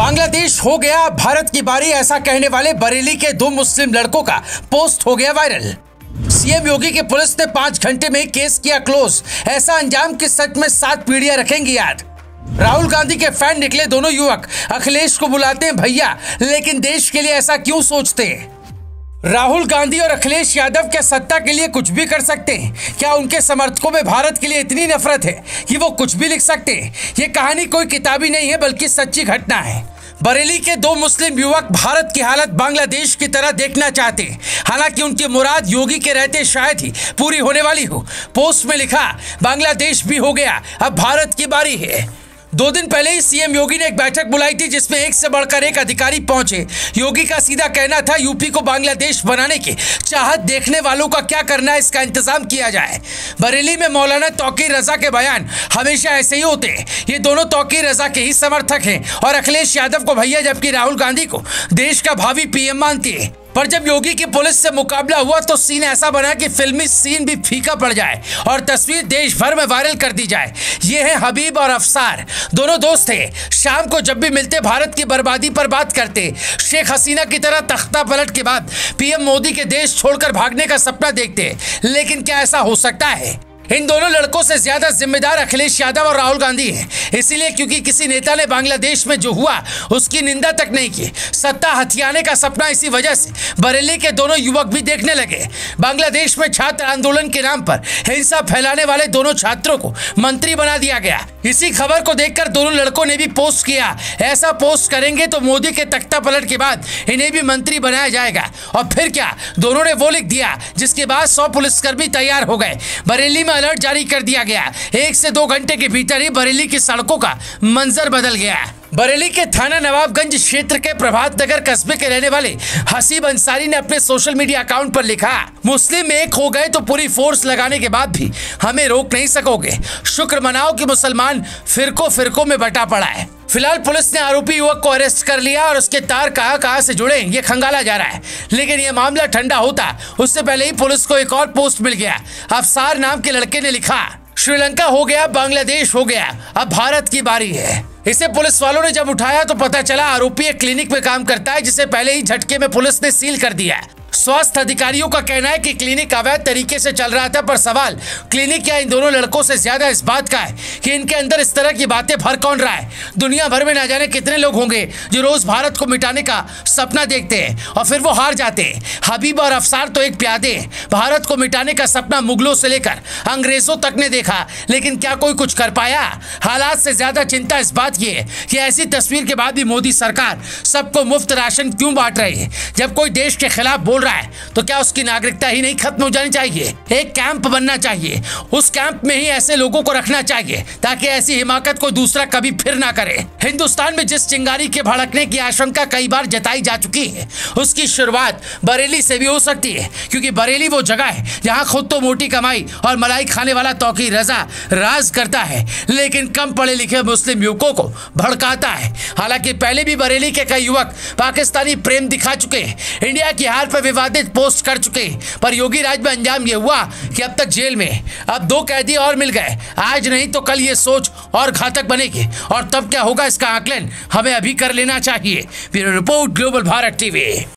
बांग्लादेश हो गया भारत की बारी, ऐसा कहने वाले बरेली के 2 मुस्लिम लड़कों का पोस्ट हो गया वायरल। सीएम योगी की पुलिस ने 5 घंटे में केस किया क्लोज। ऐसा अंजाम कि सच में 7 पीढ़ियां रखेंगी याद। राहुल गांधी के फैन निकले दोनों युवक। अखिलेश को बुलाते हैं भैया, लेकिन देश के लिए ऐसा क्यों सोचते हैं? राहुल गांधी और अखिलेश यादव क्या सत्ता के लिए कुछ भी कर सकते हैं? क्या उनके समर्थकों में भारत के लिए इतनी नफरत है कि वो कुछ भी लिख सकते हैं? ये कहानी कोई किताबी नहीं है, बल्कि सच्ची घटना है। बरेली के 2 मुस्लिम युवक भारत की हालत बांग्लादेश की तरह देखना चाहते हैं। हालांकि उनकी मुराद योगी के रहते शायद ही पूरी होने वाली हो। पोस्ट में लिखा, बांग्लादेश भी हो गया, अब भारत की बारी है। 2 दिन पहले ही सीएम योगी ने एक बैठक बुलाई थी, जिसमें एक से बढ़कर एक अधिकारी पहुंचे। योगी का सीधा कहना था, यूपी को बांग्लादेश बनाने की चाहत देखने वालों का क्या करना है, इसका इंतजाम किया जाए। बरेली में मौलाना तौकीर रजा के बयान हमेशा ऐसे ही होते हैं। ये दोनों तौकीर रजा के ही समर्थक हैं और अखिलेश यादव को भैया, जबकि राहुल गांधी को देश का भावी पीएम मानती है। पर जब योगी की पुलिस से मुकाबला हुआ तो सीन ऐसा बना कि फिल्मी सीन भी फीका पड़ जाए और तस्वीर देश भर में वायरल कर दी जाए। ये है हबीब और अफसार, दोनों दोस्त थे। शाम को जब भी मिलते भारत की बर्बादी पर बात करते। शेख हसीना की तरह तख्ता पलट के बाद पीएम मोदी के देश छोड़कर भागने का सपना देखते। लेकिन क्या ऐसा हो सकता है? इन दोनों लड़कों से ज्यादा जिम्मेदार अखिलेश यादव और राहुल गांधी हैं। इसीलिए क्योंकि किसी नेता ने बांग्लादेश में जो हुआ उसकी निंदा तक नहीं की। सत्ता हथियाने का सपना इसी वजह से बरेली के दोनों युवक भी देखने लगे। बांग्लादेश में छात्र आंदोलन के नाम पर हिंसा फैलाने वाले दोनों छात्रों को मंत्री बना दिया गया। इसी खबर को देखकर दोनों लड़कों ने भी पोस्ट किया, ऐसा पोस्ट करेंगे तो मोदी के तख्ता पलट के बाद इन्हें भी मंत्री बनाया जाएगा। और फिर क्या, दोनों ने वो लिख दिया, जिसके बाद 100 पुलिसकर्मी तैयार हो गए। बरेली में अलर्ट जारी कर दिया गया। 1 से 2 घंटे के भीतर ही बरेली की सड़कों का मंजर बदल गया। बरेली के थाना नवाबगंज क्षेत्र के प्रभात नगर कस्बे के रहने वाले हसीब अंसारी ने अपने सोशल मीडिया अकाउंट पर लिखा, मुस्लिम एक हो गए तो पूरी फोर्स लगाने के बाद भी हमें रोक नहीं सकोगे। शुक्र मनाओ कि मुसलमान फिरकों में बटा पड़ा है। फिलहाल पुलिस ने आरोपी युवक को अरेस्ट कर लिया और उसके तार कहां से जुड़े ये खंगाला जा रहा है। लेकिन ये मामला ठंडा होता उससे पहले ही पुलिस को एक और पोस्ट मिल गया। अफसार नाम के लड़के ने लिखा, श्रीलंका हो गया, बांग्लादेश हो गया, अब भारत की बारी है। इसे पुलिस वालों ने जब उठाया तो पता चला आरोपी एक क्लिनिक में काम करता है, जिसे पहले ही झटके में पुलिस ने सील कर दिया। स्वास्थ्य अधिकारियों का कहना है कि क्लिनिक अवैध तरीके से चल रहा था, पर सवाल क्लिनिक या इन दोनों लड़कों से ज्यादा इस बात का है कि इनके अंदर इस तरह की बातें भर कौन रहा है। दुनिया भर में ना जाने कितने लोग होंगे जो रोज भारत को मिटाने का सपना देखते हैं और फिर वो हार जाते हैं। हबीब और अफसार तो एक प्यादे हैं। भारत को मिटाने का सपना मुगलों से लेकर अंग्रेजों तक ने देखा, लेकिन क्या कोई कुछ कर पाया? हालात से ज्यादा चिंता इस बात की है कि ऐसी तस्वीर के बाद भी मोदी सरकार सबको मुफ्त राशन क्यों बांट रही है? जब कोई देश के खिलाफ बोल रहा है तो क्या उसकी नागरिकता ही नहीं खत्म हो जानी चाहिए? एक कैंप बनना चाहिए, उस कैंप में ही ऐसे लोगों को रखना चाहिए ताकि ऐसी हिमाकत को दूसरा कभी फिर ना करे। हिंदुस्तान में जिस चिंगारी के भड़कने की आशंका कई बार जताई जा चुकी है, उसकी शुरुआत बरेली से भी हो सकती है, क्योंकि बरेली वो जगह है जहां खुद तो मोटी कमाई और मलाई खाने वाला तौकीर रजा राज करता है, लेकिन कम पढ़े लिखे मुस्लिम युवकों को भड़काता है। हालांकि पहले भी बरेली के कई युवक पाकिस्तानी प्रेम दिखा चुके हैं, इंडिया की हार पर विवादित पोस्ट कर चुके, पर योगी राज में अंजाम ये हुआ कि अब तक जेल में अब 2 कैदी और मिल गए। आज नहीं तो कल ये सोच और घातक बनेगी, और तब क्या होगा इसका आकलन हमें अभी कर लेना चाहिए। Bureau report, global Bharat TV.